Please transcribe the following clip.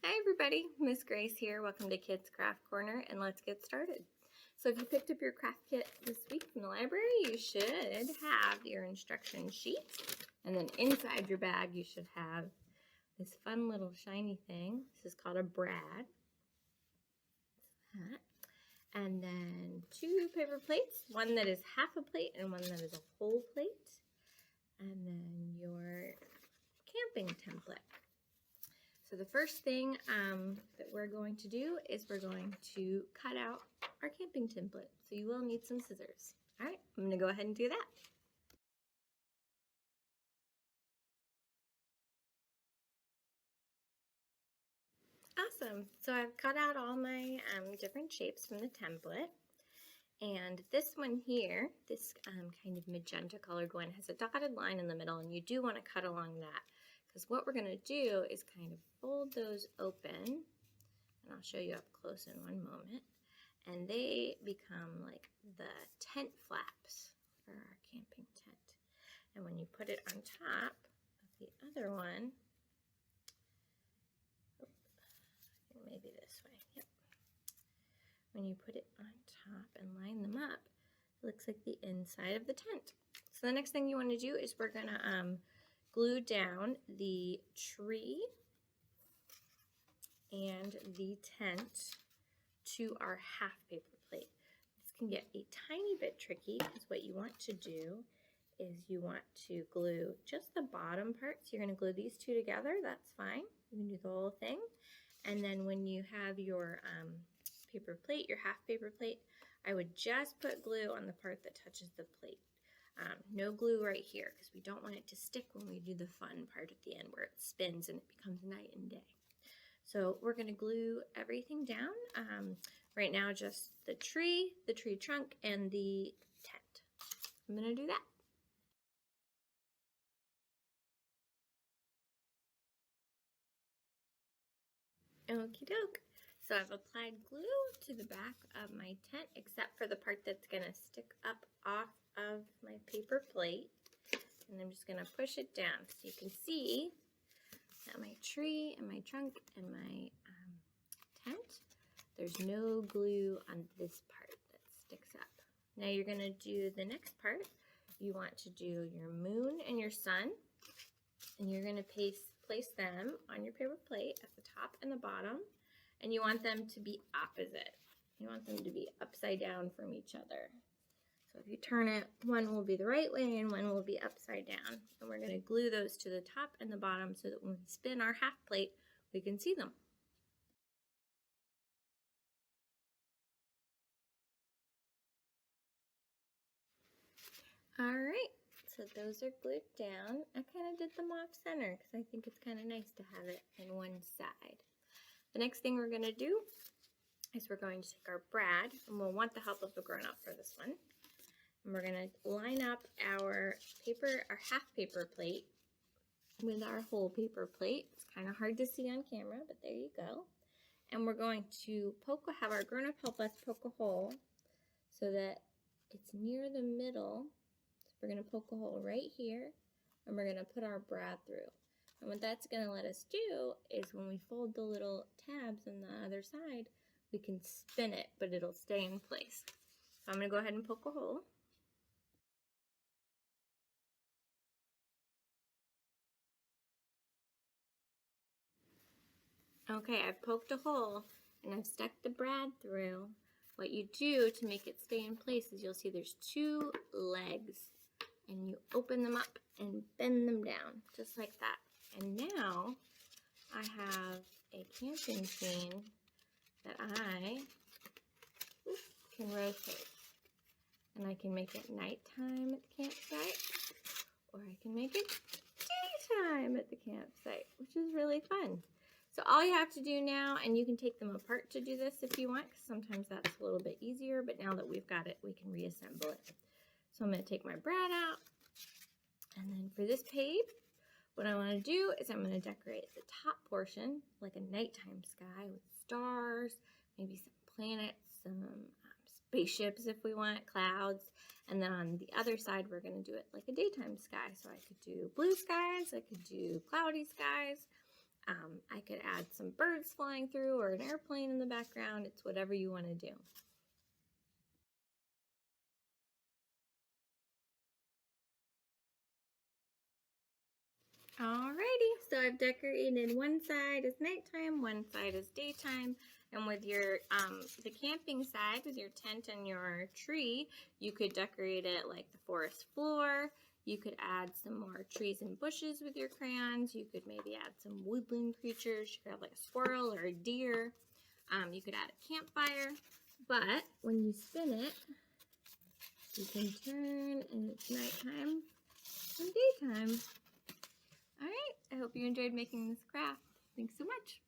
Hi everybody, Miss Grace here. Welcome to Kids Craft Corner, and let's get started. So if you picked up your craft kit this week from the library, you should have your instruction sheet, and then inside your bag you should have this fun little shiny thing. This is called a brad. And then 2 paper plates, one that is half a plate and one that is a whole plate, and then your camping template. So the first thing that we're going to do is we're going to cut out our camping template. So you will need some scissors. All right, I'm gonna go ahead and do that. Awesome, so I've cut out all my different shapes from the template. And this one here, this kind of magenta colored one, has a dotted line in the middle, and you do want to cut along that, because what we're going to do is kind of fold those open, and I'll show you up close in one moment, and they become like the tent flaps for our camping tent. And when you put it on top of the other one, maybe this way, yep. When you put it on top and line them up, it looks like the inside of the tent. So the next thing you want to do is we're going to glue down the tree and the tent to our half paper plate. This can get a tiny bit tricky, because what you want to do is you want to glue just the bottom part. So you're going to glue these two together. That's fine. You can do the whole thing. And then when you have your paper plate, your half paper plate, I would just put glue on the part that touches the plate. No glue right here, because we don't want it to stick when we do the fun part at the end where it spins and it becomes night and day. So we're going to glue everything down. Right now, just the tree trunk, and the tent. I'm going to do that. Okie doke. So I've applied glue to the back of my tent, except for the part that's going to stick up off of my paper plate. And I'm just going to push it down so you can see that my tree and my trunk and my tent, there's no glue on this part that sticks up. Now you're going to do the next part. You want to do your moon and your sun, and you're going to place them on your paper plate at the top and the bottom, and you want them to be opposite. You want them to be upside down from each other. So if you turn it, one will be the right way and one will be upside down. And we're going to glue those to the top and the bottom so that when we spin our half plate, we can see them. All right, so those are glued down. I kind of did them off center because I think it's kind of nice to have it in one side. The next thing we're going to do is we're going to take our brad, and we'll want the help of a grown-up for this one. And we're going to line up our half paper plate with our whole paper plate. It's kind of hard to see on camera, but there you go. And we're going to have our grown-up help us poke a hole so that it's near the middle. So we're going to poke a hole right here, and we're going to put our brad through. And what that's going to let us do is when we fold the little tabs on the other side, we can spin it, but it'll stay in place. So I'm going to go ahead and poke a hole. Okay, I've poked a hole and I've stuck the brad through. What you do to make it stay in place is you'll see there's 2 legs, and you open them up and bend them down just like that. And now I have a camping scene that I can rotate. And I can make it nighttime at the campsite, or I can make it daytime at the campsite, which is really fun. So all you have to do now, and you can take them apart to do this if you want, because sometimes that's a little bit easier, but now that we've got it, we can reassemble it. So I'm going to take my brad out, and then for this page, what I want to do is I'm going to decorate the top portion like a nighttime sky with stars, maybe some planets, some spaceships if we want, clouds. And then on the other side, we're going to do it like a daytime sky. So I could do blue skies, I could do cloudy skies. I could add some birds flying through or an airplane in the background. It's whatever you want to do. Alrighty, so I've decorated one side is nighttime, one side is daytime, and with your the camping side, with your tent and your tree, you could decorate it like the forest floor. You could add some more trees and bushes with your crayons. You could maybe add some woodland creatures. You could have like a squirrel or a deer. You could add a campfire, but when you spin it, you can turn and it's nighttime and daytime. All right, I hope you enjoyed making this craft. Thanks so much.